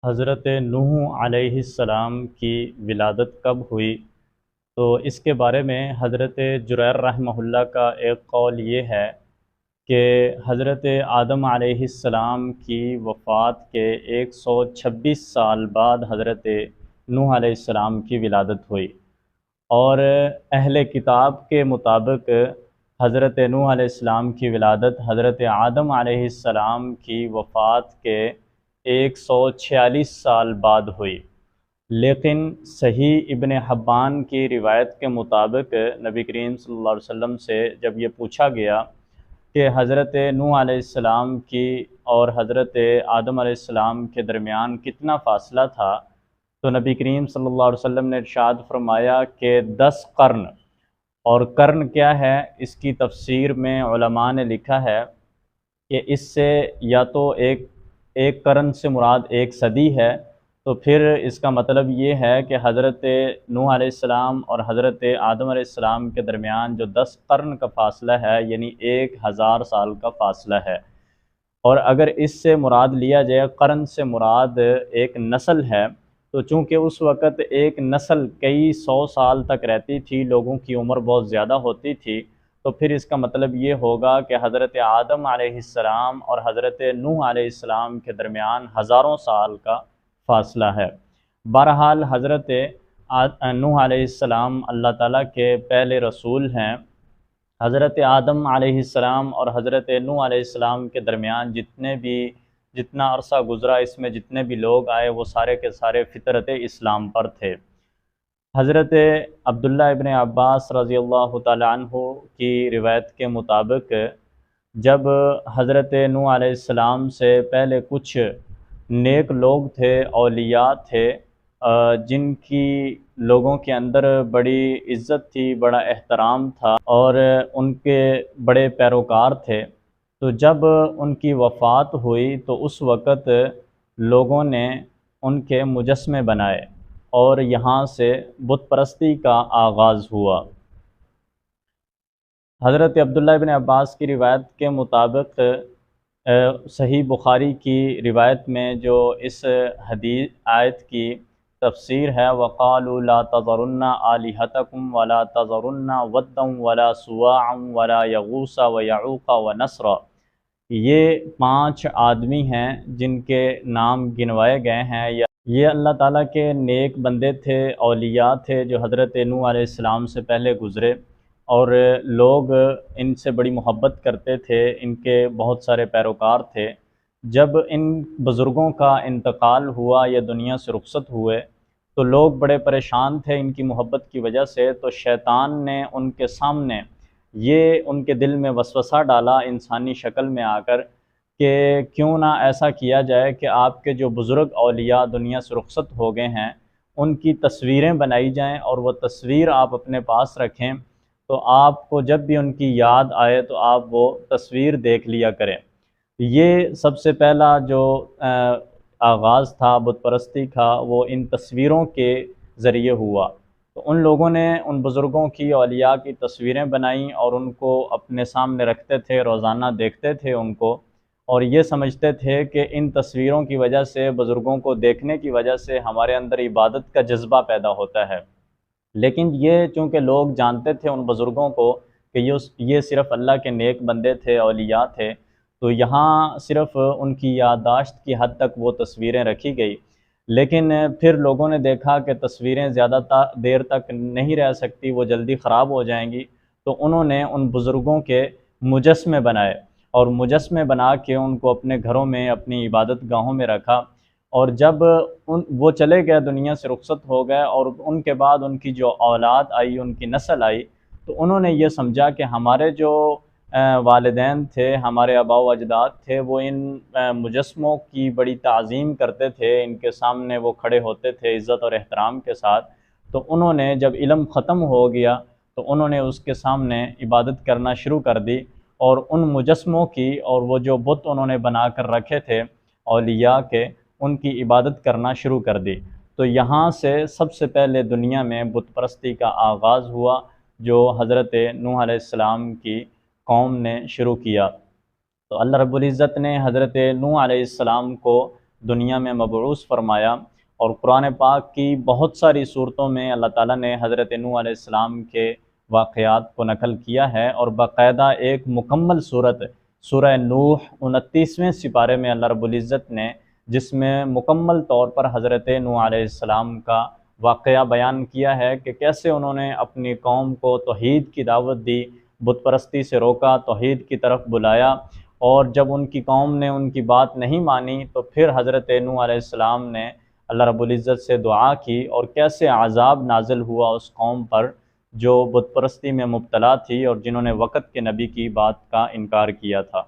حضرت نوح علیہ السلام کی ولادت کب ہوئی؟ تو اس کے بارے میں حضرت جریر رحمہ اللہ کا ایک قول یہ ہے کہ حضرت آدم علیہ السلام کی وفات کے 126 سال بعد حضرت نوح علیہ السلام کی ولادت ہوئی، اور اہل کتاب کے مطابق حضرت نوح علیہ السلام کی ولادت حضرت آدم علیہ السلام کی وفات کے 146 سال بعد ہوئی۔ لیکن صحیح ابن حبان کی روایت کے مطابق نبی کریم صلی اللہ علیہ وسلم سے جب یہ پوچھا گیا کہ حضرت نوح علیہ السلام کی اور حضرت آدم علیہ السلام کے درمیان کتنا فاصلہ تھا، تو نبی کریم صلی اللہ علیہ وسلم نے ارشاد فرمایا کہ 10 قرن۔ اور قرن کیا ہے، اس کی تفسیر میں علماء نے لکھا ہے کہ اس سے یا تو ایک قرن سے مراد 1 صدی ہے، تو پھر اس کا مطلب یہ ہے کہ حضرت نوح علیہ السلام اور حضرت آدم علیہ السلام کے درمیان جو 10 قرن کا فاصلہ ہے، یعنی 1000 سال کا فاصلہ ہے۔ اور اگر اس سے مراد لیا جائے، قرن سے مراد ایک نسل ہے، تو چونکہ اس وقت ایک نسل کئی 100 سال تک رہتی تھی، لوگوں کی عمر بہت زیادہ ہوتی تھی، تو پھر اس کا مطلب یہ ہوگا کہ حضرت آدم علیہ السلام اور حضرت نوح علیہ السلام کے درمیان ہزاروں سال کا فاصلہ ہے۔ بہرحال حضرت نوح علیہ السلام اللہ تعالیٰ کے پہلے رسول ہیں۔ حضرت آدم علیہ السلام اور حضرت نوح علیہ السلام کے درمیان جتنا عرصہ گزرا، اس میں جتنے بھی لوگ آئے وہ سارے کے سارے فطرت اسلام پر تھے۔ حضرت عبداللہ ابن عباس رضی اللہ تعالی عنہ کی روایت کے مطابق جب حضرت نوح علیہ السلام سے پہلے کچھ نیک لوگ تھے، اولیاء تھے، جن کی لوگوں کے اندر بڑی عزت تھی، بڑا احترام تھا، اور ان کے بڑے پیروکار تھے، تو جب ان کی وفات ہوئی تو اس وقت لوگوں نے ان کے مجسمے بنائے اور یہاں سے بت پرستی کا آغاز ہوا۔ حضرت عبداللہ ابن عباس کی روایت کے مطابق صحیح بخاری کی روایت میں جو اس حدیث آیت کی تفسیر ہے، وَقَالُوا لَا تَذَرُنَّ آلِهَتَكُمْ وَلَا تَذَرُنَّ وَدًّا وَلَا سُوَاعًا وَلَا يَغُوثَ وَيَعُوقَ وَنَسْرًا، یہ 5 آدمی ہیں جن کے نام گنوائے گئے ہیں۔ یہ اللہ تعالیٰ کے نیک بندے تھے، اولیاء تھے جو حضرت نوح علیہ السلام سے پہلے گزرے، اور لوگ ان سے بڑی محبت کرتے تھے، ان کے بہت سارے پیروکار تھے۔ جب ان بزرگوں کا انتقال ہوا یا دنیا سے رخصت ہوئے تو لوگ بڑے پریشان تھے ان کی محبت کی وجہ سے، تو شیطان نے ان کے سامنے یہ ان کے دل میں وسوسہ ڈالا انسانی شکل میں آ کر کہ کیوں نہ ایسا کیا جائے کہ آپ کے جو بزرگ اولیاء دنیا سے رخصت ہو گئے ہیں ان کی تصویریں بنائی جائیں، اور وہ تصویر آپ اپنے پاس رکھیں، تو آپ کو جب بھی ان کی یاد آئے تو آپ وہ تصویر دیکھ لیا کریں۔ یہ سب سے پہلا جو آغاز تھا بت پرستی کا، وہ ان تصویروں کے ذریعے ہوا۔ تو ان لوگوں نے ان بزرگوں کی، اولیاء کی تصویریں بنائیں اور ان کو اپنے سامنے رکھتے تھے، روزانہ دیکھتے تھے ان کو، اور یہ سمجھتے تھے کہ ان تصویروں کی وجہ سے، بزرگوں کو دیکھنے کی وجہ سے ہمارے اندر عبادت کا جذبہ پیدا ہوتا ہے۔ لیکن یہ چونکہ لوگ جانتے تھے ان بزرگوں کو کہ یہ صرف اللہ کے نیک بندے تھے، اولیاء تھے، تو یہاں صرف ان کی یادداشت کی حد تک وہ تصویریں رکھی گئی۔ لیکن پھر لوگوں نے دیکھا کہ تصویریں زیادہ دیر تک نہیں رہ سکتی، وہ جلدی خراب ہو جائیں گی، تو انہوں نے ان بزرگوں کے مجسمے بنائے، اور مجسمے بنا کے ان کو اپنے گھروں میں، اپنی عبادت گاہوں میں رکھا۔ اور جب وہ چلے گئے، دنیا سے رخصت ہو گئے، اور ان کے بعد ان کی جو اولاد آئی، ان کی نسل آئی، تو انہوں نے یہ سمجھا کہ ہمارے جو والدین تھے، ہمارے آباء و اجداد تھے، وہ ان مجسموں کی بڑی تعظیم کرتے تھے، ان کے سامنے وہ کھڑے ہوتے تھے عزت اور احترام کے ساتھ۔ تو انہوں نے جب علم ختم ہو گیا تو انہوں نے اس کے سامنے عبادت کرنا شروع کر دی، اور ان مجسموں کی، اور وہ جو بت انہوں نے بنا کر رکھے تھے اولیاء کے، ان کی عبادت کرنا شروع کر دی۔ تو یہاں سے سب سے پہلے دنیا میں بت پرستی کا آغاز ہوا، جو حضرت نوح علیہ السلام کی قوم نے شروع کیا۔ تو اللہ رب العزت نے حضرت نوح علیہ السلام کو دنیا میں مبعوث فرمایا، اور قرآن پاک کی بہت ساری صورتوں میں اللہ تعالیٰ نے حضرت نوح علیہ السلام کے واقعات کو نقل کیا ہے، اور باقاعدہ ایک مکمل صورت سورہ نوح 29ویں سپارے میں اللہ رب العزت نے، جس میں مکمل طور پر حضرت نوح علیہ السلام کا واقعہ بیان کیا ہے کہ کیسے انہوں نے اپنی قوم کو توحید کی دعوت دی، بت پرستی سے روکا، توحید کی طرف بلایا، اور جب ان کی قوم نے ان کی بات نہیں مانی تو پھر حضرت نوح علیہ السلام نے اللہ رب العزت سے دعا کی، اور کیسے عذاب نازل ہوا اس قوم پر جو بت پرستی میں مبتلا تھی اور جنہوں نے وقت کے نبی کی بات کا انکار کیا تھا۔